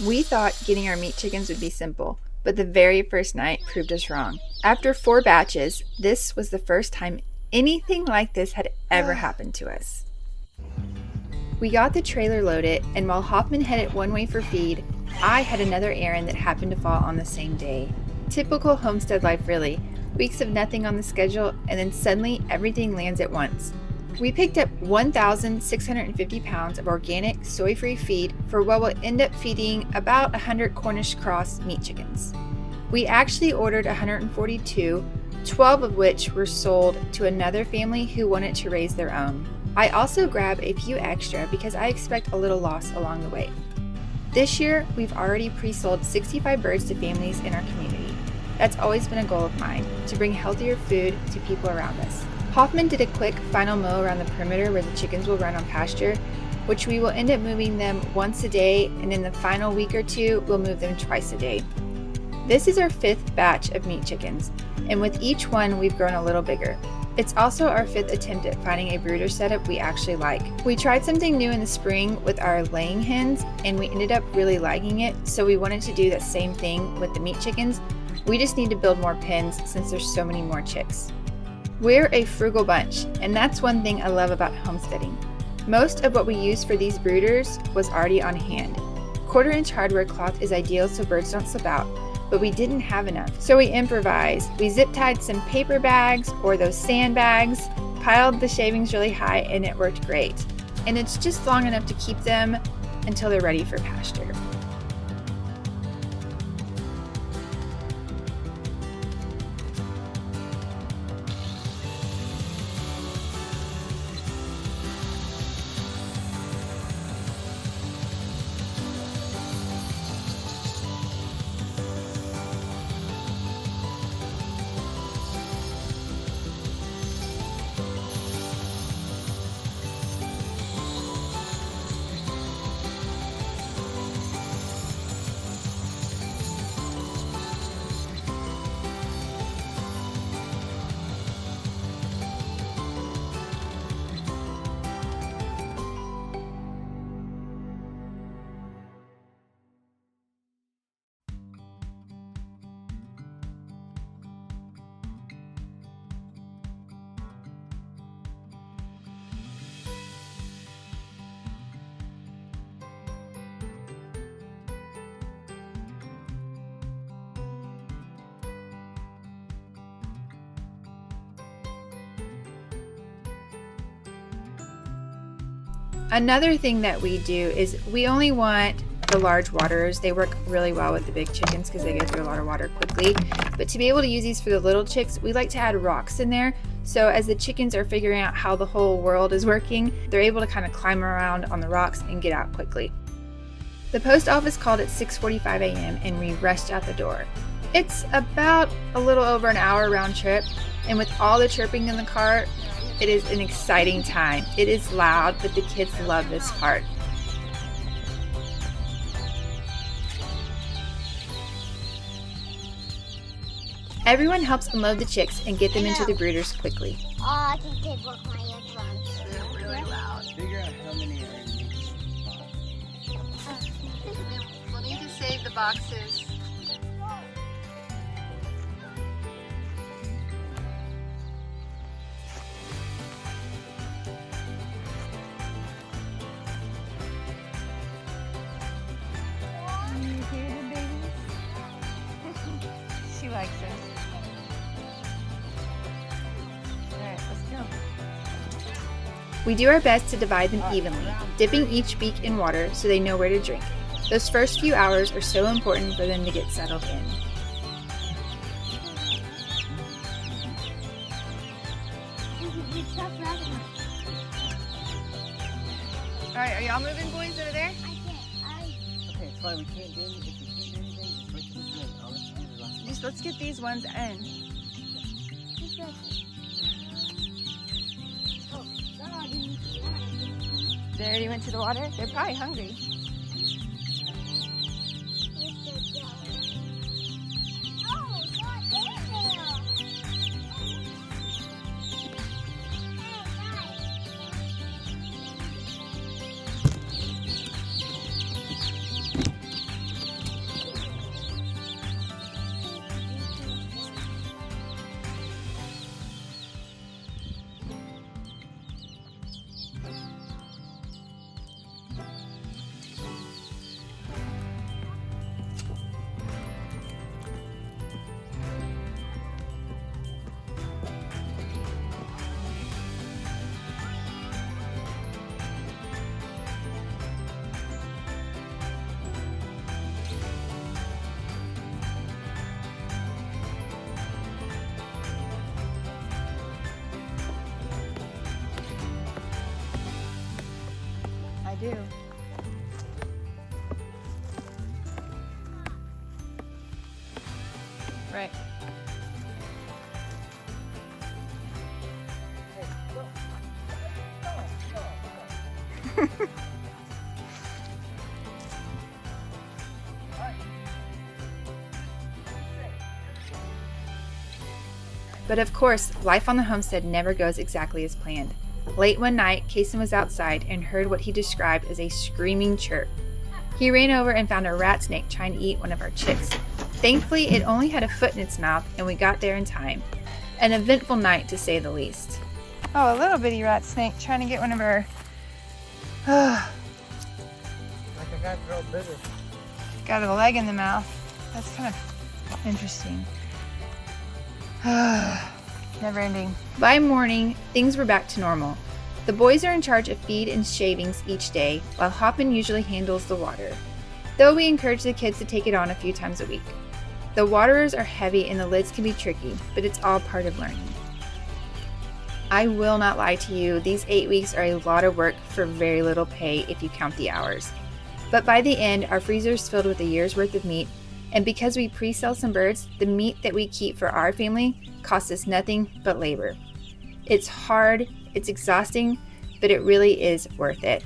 We thought getting our meat chickens would be simple, but the very first night proved us wrong. After 4 batches, this was the first time anything like this had ever happened to us. We got the trailer loaded, and while Hoffman headed one way for feed, I had another errand that happened to fall on the same day. Typical homestead life, really. Weeks of nothing on the schedule, and then suddenly everything lands at once. We picked up 1,650 pounds of organic, soy-free feed for what will end up feeding about 100 Cornish Cross meat chickens. We actually ordered 142, 12 of which were sold to another family who wanted to raise their own. I also grabbed a few extra because I expect a little loss along the way. This year, we've already pre-sold 65 birds to families in our community. That's always been a goal of mine, to bring healthier food to people around us. Hoffman did a quick final mow around the perimeter where the chickens will run on pasture, which we will end up moving them once a day, and in the final week or two, we'll move them twice a day. This is our 5th batch of meat chickens, and with each one, we've grown a little bigger. It's also our 5th attempt at finding a brooder setup we actually like. We tried something new in the spring with our laying hens, and we ended up really liking it, so we wanted to do that same thing with the meat chickens. We just need to build more pens since there's so many more chicks. We're a frugal bunch, and that's one thing I love about homesteading. Most of what we used for these brooders was already on hand. 1/4-inch hardware cloth is ideal so birds don't slip out, but we didn't have enough, so we improvised. We zip-tied some paper bags or those sandbags, piled the shavings really high, and it worked great. And it's just long enough to keep them until they're ready for pasture. Another thing that we do is we only want the large waters. They work really well with the big chickens because they go through a lot of water quickly. But to be able to use these for the little chicks, we like to add rocks in there. So as the chickens are figuring out how the whole world is working, they're able to kind of climb around on the rocks and get out quickly. The post office called at 6:45 a.m. and we rushed out the door. It's about a little over an hour round trip, and with all the chirping in the car, it is an exciting time. It is loud, but the kids love this part. Everyone helps unload the chicks and get them into the brooders quickly. Oh, I can take off my earphones. They're really loud. Figure out how many are in each box. We'll need to save the boxes. She likes it. Alright, let's go. We do our best to divide them evenly, dipping each beak in water so they know where to drink. Those first few hours are so important for them to get settled in. Alright, are y'all moving, boys, over there? Okay, it's fine. We can't do anything. If we can't do anything, just wait till the end. I'll let you do the last Just let's get these ones in. They already went to the water? They're probably hungry. Right. Hey, go. Go. But of course, life on the homestead never goes exactly as planned. Late one night, Kason was outside and heard what he described as a screaming chirp. He ran over and found a rat snake trying to eat one of our chicks. Thankfully, it only had a foot in its mouth, and we got there in time. An eventful night, to say the least. Oh, a little bitty rat snake trying to get one of our... Like I got real bigger. Got a leg in the mouth. That's kind of interesting. Never ending. By morning, things were back to normal. The boys are in charge of feed and shavings each day, while Hoppin usually handles the water, though we encourage the kids to take it on a few times a week. The waterers are heavy and the lids can be tricky, but it's all part of learning. I will not lie to you, these 8 weeks are a lot of work for very little pay if you count the hours. But by the end, our freezer is filled with a year's worth of meat, and because we pre-sell some birds, the meat that we keep for our family costs us nothing but labor. It's hard, it's exhausting, but it really is worth it.